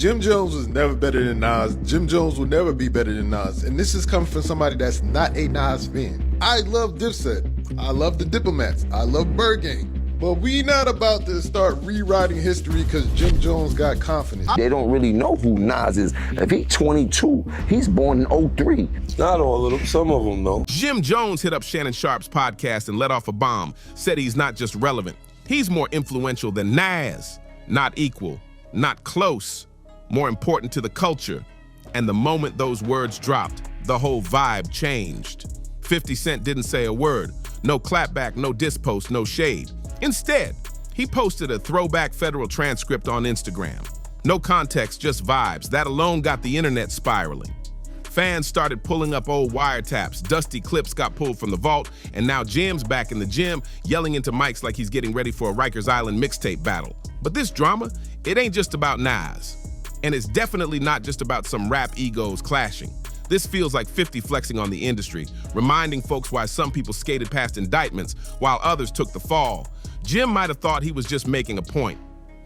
Jim Jones was never better than Nas. Jim Jones will never be better than Nas. And this is coming from somebody that's not a Nas fan. I love Dipset. I love the Diplomats. I love Bird Gang. But we not about to start rewriting history because Jim Jones got confidence. They don't really know who Nas is. If he's 22, he's born in 03. Not all of them, some of them though. Jim Jones hit up Shannon Sharp's podcast and let off a bomb, said he's not just relevant. He's more influential than Nas. Not equal, not close, more important to the culture. And the moment those words dropped, the whole vibe changed. 50 Cent didn't say a word. No clapback, no diss post, no shade. Instead, he posted a throwback federal transcript on Instagram. No context, just vibes. That alone got the internet spiraling. Fans started pulling up old wiretaps, dusty clips got pulled from the vault, and now Jim's back in the gym, yelling into mics like he's getting ready for a Rikers Island mixtape battle. But this drama, it ain't just about Nas. And it's definitely not just about some rap egos clashing. This feels like 50 flexing on the industry, reminding folks why some people skated past indictments while others took the fall. Jim might have thought he was just making a point,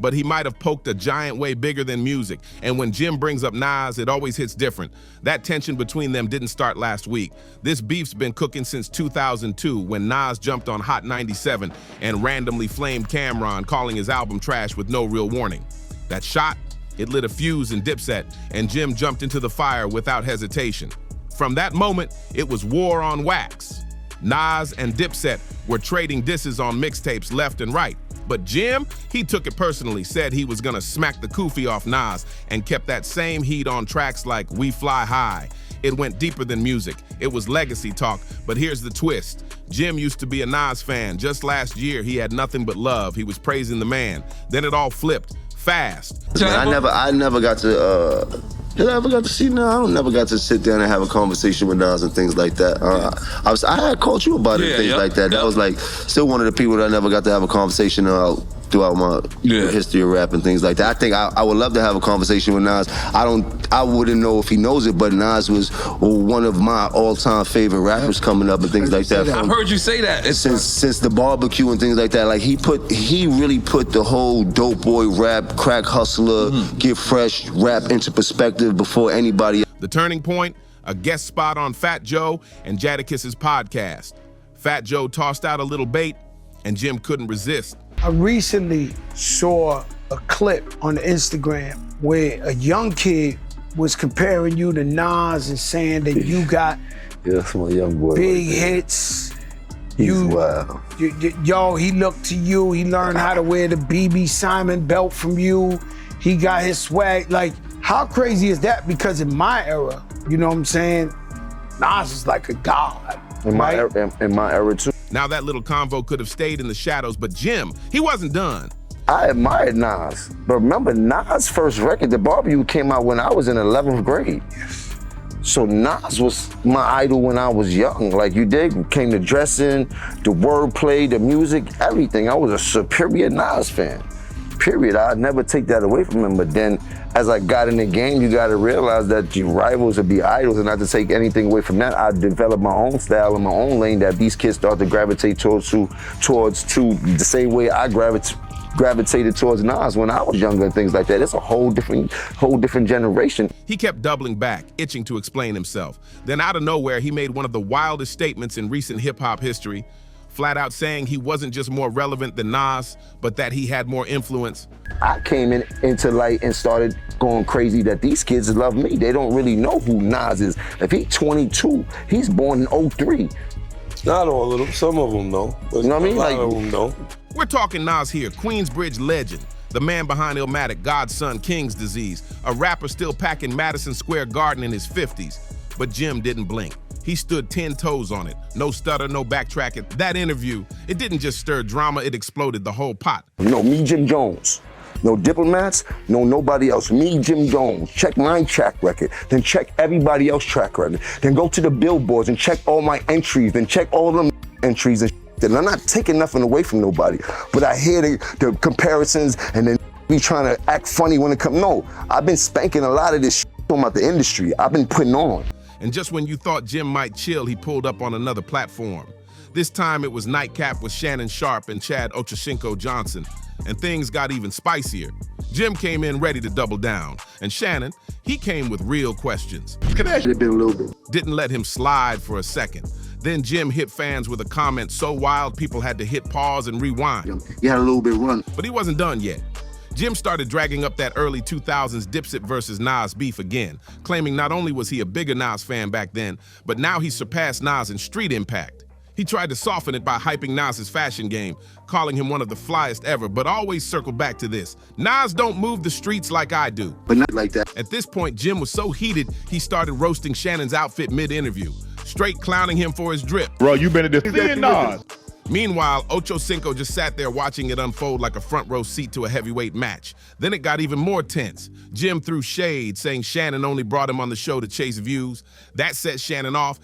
but he might have poked a giant way bigger than music. And when Jim brings up Nas, it always hits different. That tension between them didn't start last week. This beef's been cooking since 2002 when Nas jumped on Hot 97 and randomly flamed Cameron, calling his album trash with no real warning. That shot, it lit a fuse in Dipset, and Jim jumped into the fire without hesitation. From that moment, it was war on wax. Nas and Dipset were trading disses on mixtapes left and right. But Jim, he took it personally, said he was gonna smack the kufi off Nas, and kept that same heat on tracks like We Fly High. It went deeper than music. It was legacy talk, but here's the twist. Jim used to be a Nas fan. Just last year, he had nothing but love. He was praising the man. Then it all flipped, fast. Man, I never got to, did I ever got to see Nas? I never got to sit down and have a conversation with Nas and things like that. I had called you about it and things like that. That was like still one of the people that I never got to have a conversation throughout my history of rap and things like that. I think I would love to have a conversation with Nas. I wouldn't know if he knows it, but Nas was one of my all-time favorite rappers coming up and things like that. I've heard you say that. Since the barbecue and things like that. Like he really put the whole dope boy rap, crack hustler, get fresh rap into perspective before anybody. The turning point, a guest spot on Fat Joe and Jadakiss' podcast. Fat Joe tossed out a little bait, and Jim couldn't resist. I recently saw a clip on Instagram where a young kid was comparing you to Nas and saying that you got that's my young boy big hits. He's wild. He looked to you. He learned how to wear the BB Simon belt from you. He got his swag. Like, how crazy is that? Because in my era, you know what I'm saying, Nas is like a god. In my era too. Now that little convo could have stayed in the shadows, but Jim, he wasn't done. I admired Nas, but remember Nas' first record, The Barbecue, came out when I was in 11th grade. So Nas was my idol when I was young. Like you did, came to dressing, the wordplay, the music, everything. I was a superior Nas fan, period. I'd never take that away from him, but then as I got in the game, you gotta realize that your rivals would be idols, and not to take anything away from that, I developed my own style and my own lane that these kids start to gravitate towards the same way I gravitated towards Nas when I was younger and things like that. It's a whole different generation. He kept doubling back, itching to explain himself. Then out of nowhere, he made one of the wildest statements in recent hip-hop history, flat out saying he wasn't just more relevant than Nas, but that he had more influence. I came into light and started going crazy that these kids love me. They don't really know who Nas is. If he's 22, he's born in 03. Not all of them, some of them though. You know what I mean? A lot of them though. We're talking Nas here, Queensbridge legend, the man behind Illmatic, God's Son, King's Disease, a rapper still packing Madison Square Garden in his 50s. But Jim didn't blink. He stood 10 toes on it. No stutter, no backtracking. That interview, it didn't just stir drama, it exploded the whole pot. No, me, Jim Jones. No diplomats, no nobody else. Me, Jim Jones. Check my track record, then check everybody else's track record. Then go to the billboards and check all my entries, then check all them entries and and I'm not taking nothing away from nobody, but I hear the comparisons and then be trying to act funny when it comes. No, I've been spanking a lot of this about the industry. I've been putting on. And just when you thought Jim might chill, he pulled up on another platform. This time it was Nightcap with Shannon Sharp and Chad Ochocinco Johnson. and things got even spicier. Jim came in ready to double down, and Shannon, he came with real questions. Didn't let him slide for a second. Then Jim hit fans with a comment so wild people had to hit pause and rewind. You had a little bit run. But he wasn't done yet. Jim started dragging up that early 2000s Dipset versus Nas beef again, claiming not only was he a bigger Nas fan back then, but now he surpassed Nas in street impact. He tried to soften it by hyping Nas's fashion game, calling him one of the flyest ever, but always circled back to this: Nas don't move the streets like I do. But not like that. At this point, Jim was so heated, he started roasting Shannon's outfit mid-interview, straight clowning him for his drip. Bro, you been to the Nas. Meanwhile, Ocho Cinco just sat there watching it unfold like a front row seat to a heavyweight match. Then it got even more tense. Jim threw shade, saying Shannon only brought him on the show to chase views. That set Shannon off.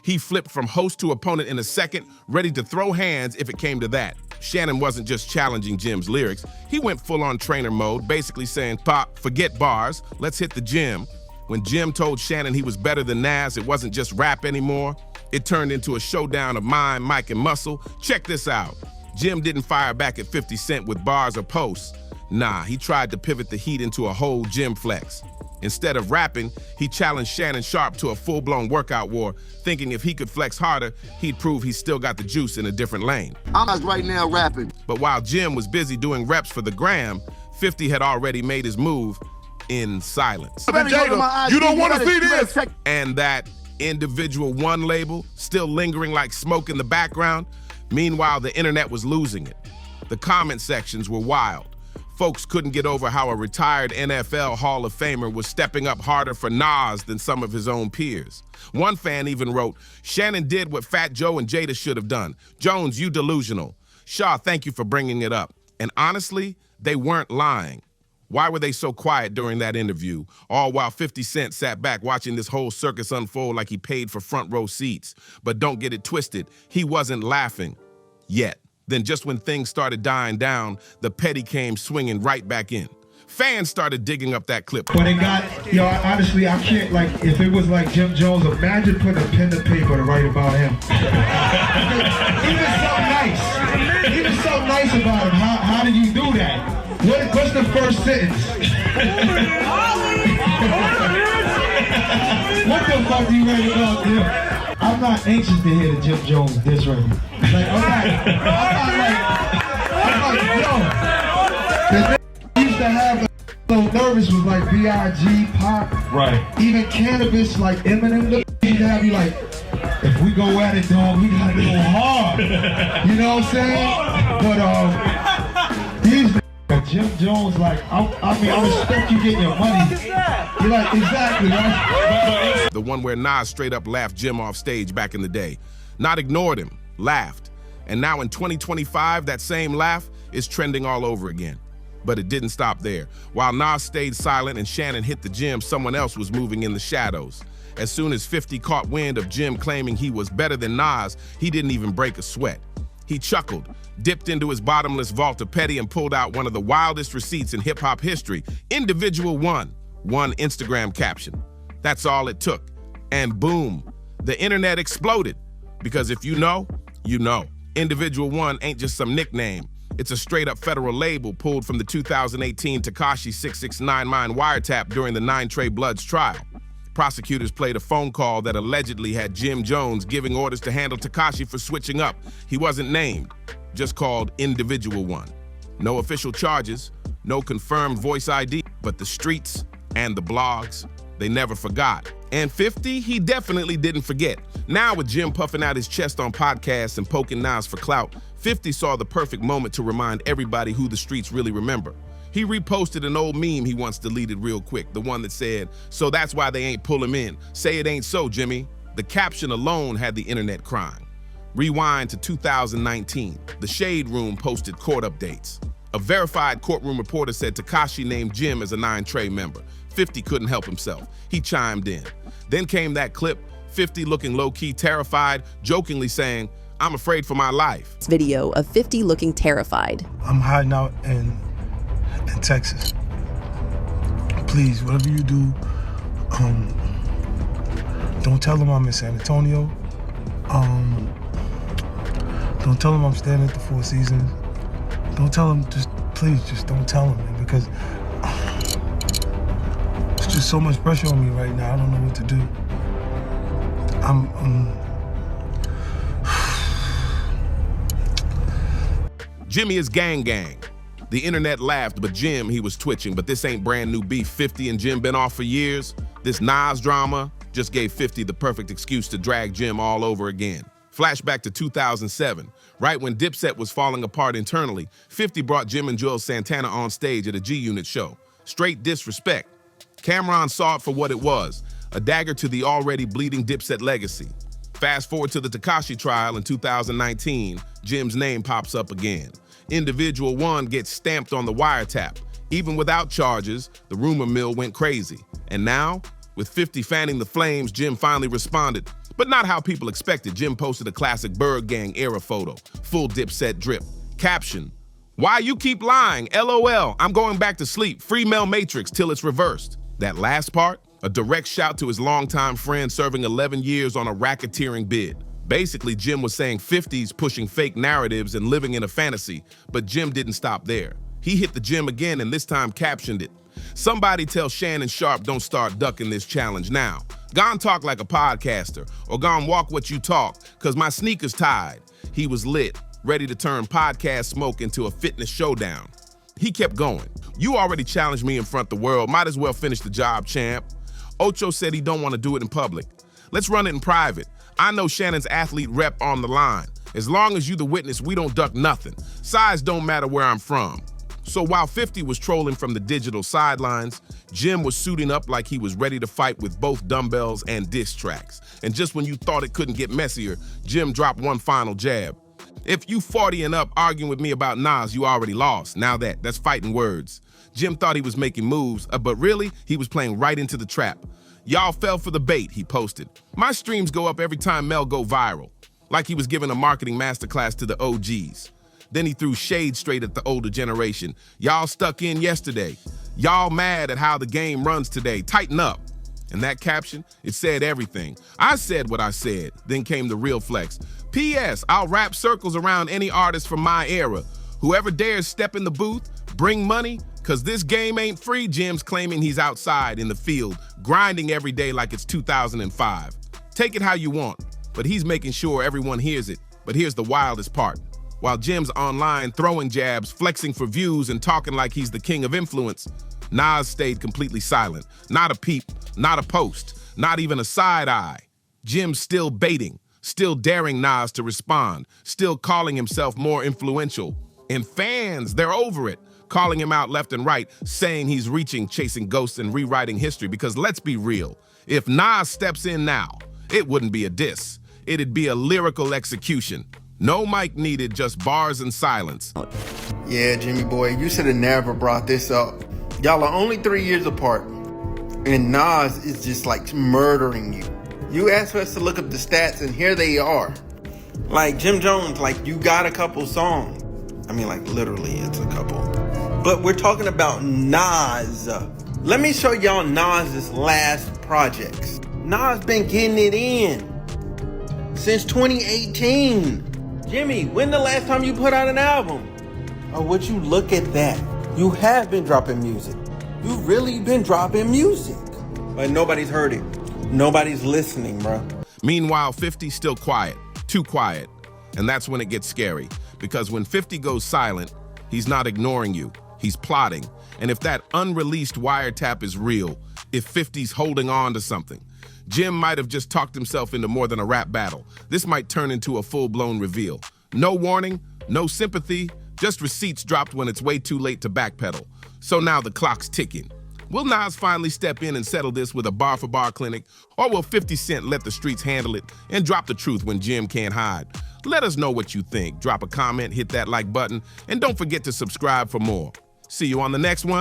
He flipped from host to opponent in a second, ready to throw hands if it came to that. Shannon wasn't just challenging Jim's lyrics. He went full-on trainer mode, basically saying, "Pop, forget bars, let's hit the gym." When Jim told Shannon he was better than Nas, it wasn't just rap anymore. It turned into a showdown of mind, mic, and muscle. Check this out. Jim didn't fire back at 50 Cent with bars or posts. Nah, he tried to pivot the heat into a whole Jim flex. Instead of rapping, he challenged Shannon Sharp to a full-blown workout war, thinking if he could flex harder, he'd prove he still got the juice in a different lane. I'm right now rapping. But while Jim was busy doing reps for the gram, 50 had already made his move in silence. You don't want to see this. And that Individual One label still lingering like smoke in the background. Meanwhile, the internet was losing it. The comment sections were wild. Folks couldn't get over how a retired NFL Hall of Famer was stepping up harder for Nas than some of his own peers. One fan even wrote, "Shannon did what Fat Joe and Jada should have done. Jones, you delusional. Shaw, thank you for bringing it up." And honestly, they weren't lying. Why were they so quiet during that interview, all while 50 Cent sat back watching this whole circus unfold like he paid for front row seats? But don't get it twisted, he wasn't laughing yet. Then just when things started dying down, the petty came swinging right back in. Fans started digging up that clip. When it got, honestly, I can't, if it was like Jim Jones, imagine putting a pen to paper to write about him. He was so nice. He was so nice about him. How did you do that? What's the first sentence? What the fuck do you write about him? I'm not anxious to hear the Jim Jones diss record. I'm like, yo. The used to have so nervous was like B.I.G., Pop. Right. Even Cannabis, like Eminem, he'd have you like, if we go at it, dog, we gotta go hard. You know what I'm saying? But these Jim Jones, I respect you getting your money. You're like, exactly, right? The one where Nas straight up laughed Jim off stage back in the day. Not ignored him, laughed. And now in 2025, that same laugh is trending all over again. But it didn't stop there. While Nas stayed silent and Shannon hit the gym, someone else was moving in the shadows. As soon as 50 caught wind of Jim claiming he was better than Nas, he didn't even break a sweat. He chuckled, dipped into his bottomless vault of petty and pulled out one of the wildest receipts in hip-hop history, Individual One Instagram caption. That's all it took. And boom, the internet exploded. Because if you know, you know. Individual One ain't just some nickname. It's a straight-up federal label pulled from the 2018 Tekashi 669 Mine wiretap during the 9 Trey Bloods trial. Prosecutors played a phone call that allegedly had Jim Jones giving orders to handle Tekashi for switching up. He wasn't named, just called Individual One. No official charges, no confirmed voice ID, but the streets and the blogs, they never forgot. And 50, he definitely didn't forget. Now with Jim puffing out his chest on podcasts and poking Nas for clout, 50 saw the perfect moment to remind everybody who the streets really remember. He reposted an old meme he once deleted real quick, the one that said, "So that's why they ain't pull him in. Say it ain't so, Jimmy." The caption alone had the internet crying. Rewind to 2019. The Shade Room posted court updates. A verified courtroom reporter said Tekashi named Jim as a 9 Trey member. 50 couldn't help himself. He chimed in. Then came that clip, 50 looking low-key terrified, jokingly saying, "I'm afraid for my life." This video of 50 looking terrified. I'm hiding out in Texas. Please, whatever you do, don't tell them I'm in San Antonio. Don't tell them I'm staying at the Four Seasons. Don't tell them, just please just don't tell him, man, because it's just so much pressure on me right now. I don't know what to do. Jimmy is gang. The internet laughed, but Jim, he was twitching. But this ain't brand new beef. 50 and Jim been off for years. This Nas drama just gave 50 the perfect excuse to drag Jim all over again. Flashback to 2007, right when Dipset was falling apart internally, 50 brought Jim and Joel Santana on stage at a G-Unit show. Straight disrespect. Cameron saw it for what it was, a dagger to the already bleeding Dipset legacy. Fast forward to the Tekashi trial in 2019, Jim's name pops up again. Individual 1 gets stamped on the wiretap. Even without charges, the rumor mill went crazy. And now, with 50 fanning the flames, Jim finally responded. But not how people expected. Jim posted a classic Bird Gang era photo, full Dipset drip. Caption, "Why you keep lying? LOL, I'm going back to sleep. Free Mel Matrix till it's reversed." That last part, a direct shout to his longtime friend serving 11 years on a racketeering bid. Basically, Jim was saying 50's pushing fake narratives and living in a fantasy, but Jim didn't stop there. He hit the gym again and this time captioned it. "Somebody tell Shannon Sharp don't start ducking this challenge now. Gone talk like a podcaster, or gone walk what you talk, cause my sneakers tied." He was lit, ready to turn podcast smoke into a fitness showdown. He kept going. "You already challenged me in front of the world, might as well finish the job, champ." Ocho said he don't want to do it in public. "Let's run it in private. I know Shannon's athlete rep on the line. As long as you the witness, we don't duck nothing. Size don't matter where I'm from." So while 50 was trolling from the digital sidelines, Jim was suiting up like he was ready to fight with both dumbbells and diss tracks. And just when you thought it couldn't get messier, Jim dropped one final jab. "If you 40 and up arguing with me about Nas, you already lost. Now that's fighting words." Jim thought he was making moves, but really, he was playing right into the trap. "Y'all fell for the bait," he posted. "My streams go up every time Mel go viral." Like he was giving a marketing masterclass to the OGs. Then he threw shade straight at the older generation. "Y'all stuck in yesterday. Y'all mad at how the game runs today. Tighten up." And that caption, it said everything. "I said what I said." Then came the real flex. "P.S. I'll wrap circles around any artist from my era. Whoever dares step in the booth, bring money, cause this game ain't free." Jim's claiming he's outside in the field, grinding every day like it's 2005. Take it how you want, but he's making sure everyone hears it. But here's the wildest part. While Jim's online throwing jabs, flexing for views, and talking like he's the king of influence, Nas stayed completely silent. Not a peep, not a post, not even a side eye. Jim's still baiting, still daring Nas to respond, still calling himself more influential. And fans, they're over it, calling him out left and right, saying he's reaching, chasing ghosts, and rewriting history. Because let's be real, if Nas steps in now, it wouldn't be a diss. It'd be a lyrical execution. No mic needed, just bars and silence. Yeah, Jimmy boy, you should have never brought this up. Y'all are only 3 years apart, and Nas is just like murdering you. You asked us to look up the stats, and here they are. Like Jim Jones, like you got a couple songs. I mean, like literally, it's a couple. But we're talking about Nas. Let me show y'all Nas's last projects. Nas been getting it in since 2018. Jimmy, when the last time you put out an album? Oh, would you look at that? You have been dropping music. You've really been dropping music. But nobody's heard it. Nobody's listening, bro. Meanwhile, 50's still quiet, too quiet. And that's when it gets scary. Because when 50 goes silent, he's not ignoring you. He's plotting. And if that unreleased wiretap is real, if 50's holding on to something, Jim might have just talked himself into more than a rap battle. This might turn into a full-blown reveal. No warning, no sympathy, just receipts dropped when it's way too late to backpedal. So now the clock's ticking. Will Nas finally step in and settle this with a bar-for-bar clinic? Or will 50 Cent let the streets handle it and drop the truth when Jim can't hide? Let us know what you think. Drop a comment, hit that like button, and don't forget to subscribe for more. See you on the next one.